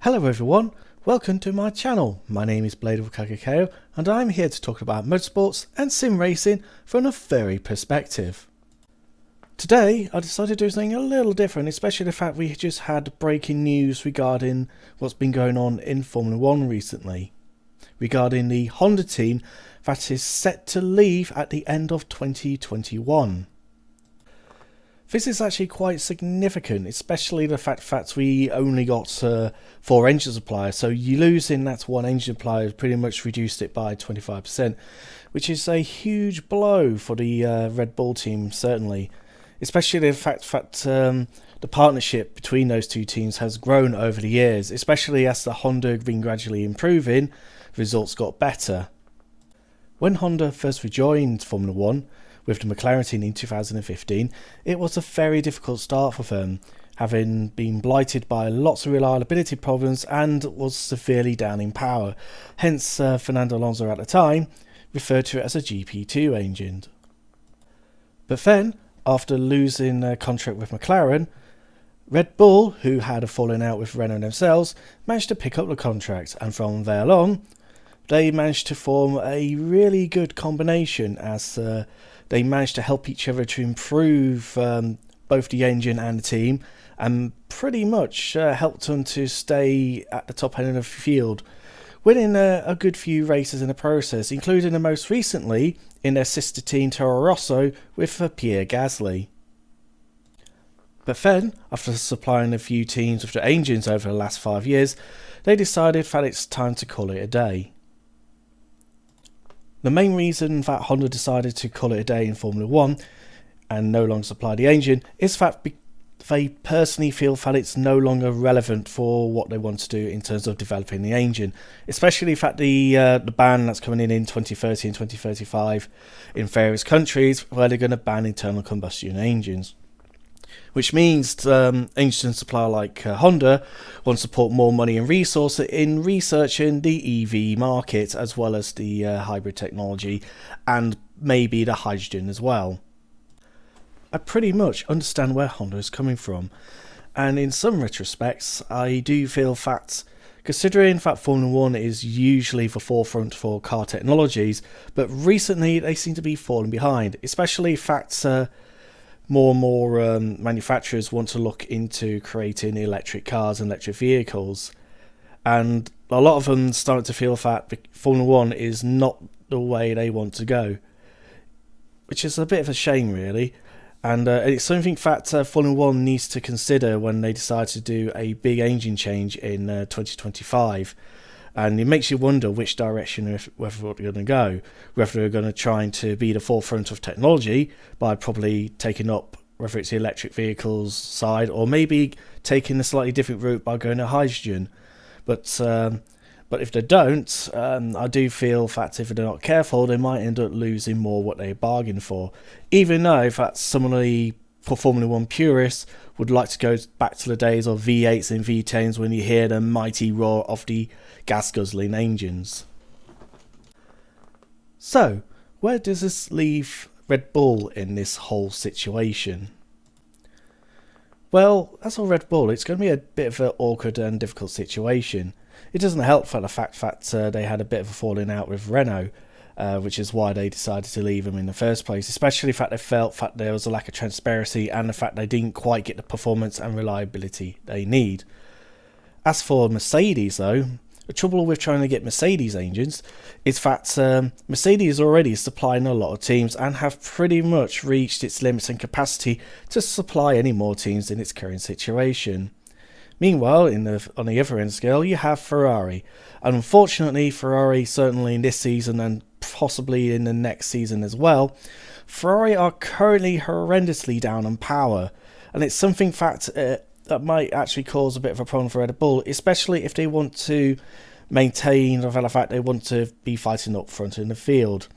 Hello everyone, welcome to my channel. My name is Bladewolf Kagekiyo and I'm here to talk about motorsports and sim racing from a furry perspective. Today I decided to do something a little different, especially the fact we just had breaking news regarding what's been going on in Formula 1 recently. Regarding the Honda team that is set to leave at the end of 2021. This is actually quite significant, especially the fact that we only got 4 engine suppliers, so you losing that one engine supplier pretty much reduced it by 25%, which is a huge blow for the Red Bull team, certainly. Especially the fact that the partnership between those two teams has grown over the years, especially as the Honda have been gradually improving, the results got better. When Honda first rejoined Formula 1, with the McLaren team in 2015, it was a very difficult start for them, having been blighted by lots of reliability problems and was severely down in power. Hence, Fernando Alonso at the time referred to it as a GP2 engine. But then, after losing a contract with McLaren, Red Bull, who had a falling out with Renault themselves, managed to pick up the contract, and from there on, they managed to form a really good combination as they managed to help each other to improve both the engine and the team, and pretty much helped them to stay at the top end of the field, winning a good few races in the process, including the most recently in their sister team Toro Rosso with Pierre Gasly. But then, after supplying a few teams with the engines over the last 5 years, they decided that it's time to call it a day. The main reason that Honda decided to call it a day in Formula 1 and no longer supply the engine is that they personally feel that it's no longer relevant for what they want to do in terms of developing the engine, especially that the ban that's coming in 2030 and 2035 in various countries where they're going to ban internal combustion engines. Which means engine supplier like Honda wants to put more money and resources in researching the EV market as well as the hybrid technology and maybe the hydrogen as well. I pretty much understand where Honda is coming from, and in some retrospects I do feel that, considering that Formula 1 is usually the forefront for car technologies, but recently they seem to be falling behind, especially that more and more manufacturers want to look into creating electric cars and electric vehicles, and a lot of them starting to feel that Formula 1 is not the way they want to go, which is a bit of a shame really, and it's something that Formula 1 needs to consider when they decide to do a big engine change in 2025. And it makes you wonder which direction, whether they're going to go, whether they're going to try to be the forefront of technology by probably taking up, whether it's the electric vehicles side, or maybe taking a slightly different route by going to hydrogen. But if they don't, I do feel that if they're not careful, they might end up losing more what they bargained for. Even though that some of the Formula 1 purists would like to go back to the days of V8s and V10s when you hear the mighty roar of the gas-guzzling engines. So, where does this leave Red Bull in this whole situation? Well, as for Red Bull, it's going to be a bit of an awkward and difficult situation. It doesn't help for the fact that they had a bit of a falling out with Renault, which is why they decided to leave them in the first place, especially the fact they felt that there was a lack of transparency and the fact they didn't quite get the performance and reliability they need. As for Mercedes though, the trouble with trying to get Mercedes engines is that Mercedes is already supplying a lot of teams and have pretty much reached its limits and capacity to supply any more teams in its current situation. Meanwhile, on the other end scale, you have Ferrari. And unfortunately, Ferrari, certainly in this season and possibly in the next season as well, Ferrari are currently horrendously down on power. And it's something that might actually cause a bit of a problem for Red Bull, especially if they want to maintain the fact they want to be fighting up front in the field.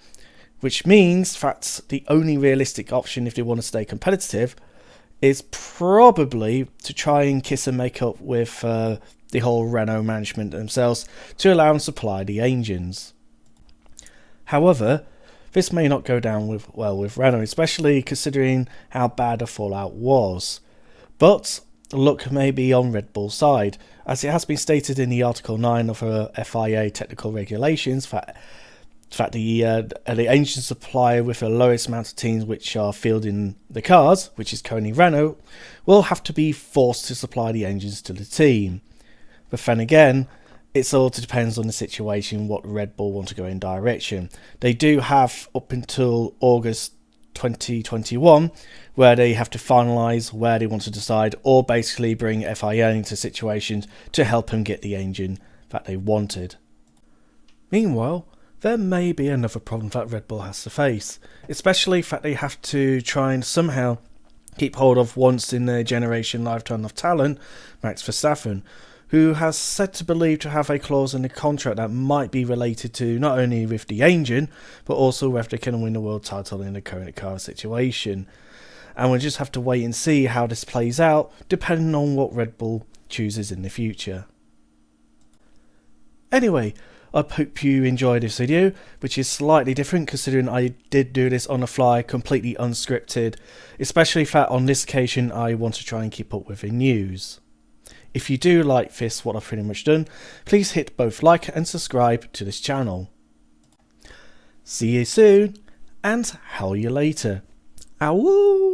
Which means that the only realistic option if they want to stay competitive is probably to try and kiss and make up with the whole Renault management themselves to allow them to supply the engines. However, this may not go down well with Renault, especially considering how bad the fallout was. But luck may be on Red Bull's side, as it has been stated in the Article 9 of the FIA technical regulations that the engine supplier with the lowest amount of teams which are fielding the cars, which is currently Renault, will have to be forced to supply the engines to the team. But then again, it all depends on the situation, what Red Bull want to go in direction. They do have up until August 2021 where they have to finalise where they want to decide, or basically bring FIA into situations to help them get the engine that they wanted. Meanwhile, there may be another problem that Red Bull has to face, especially that they have to try and somehow keep hold of once in their generation lifetime of talent, Max Verstappen, who has said to believe to have a clause in the contract that might be related to not only with the engine, but also whether they can win the world title in the current car situation. And we'll just have to wait and see how this plays out, depending on what Red Bull chooses in the future. Anyway, I hope you enjoyed this video, which is slightly different considering I did do this on the fly, completely unscripted, especially that on this occasion I want to try and keep up with the news. If you do like this, what I've pretty much done, please hit both like and subscribe to this channel. See you soon, and how you later. Ow!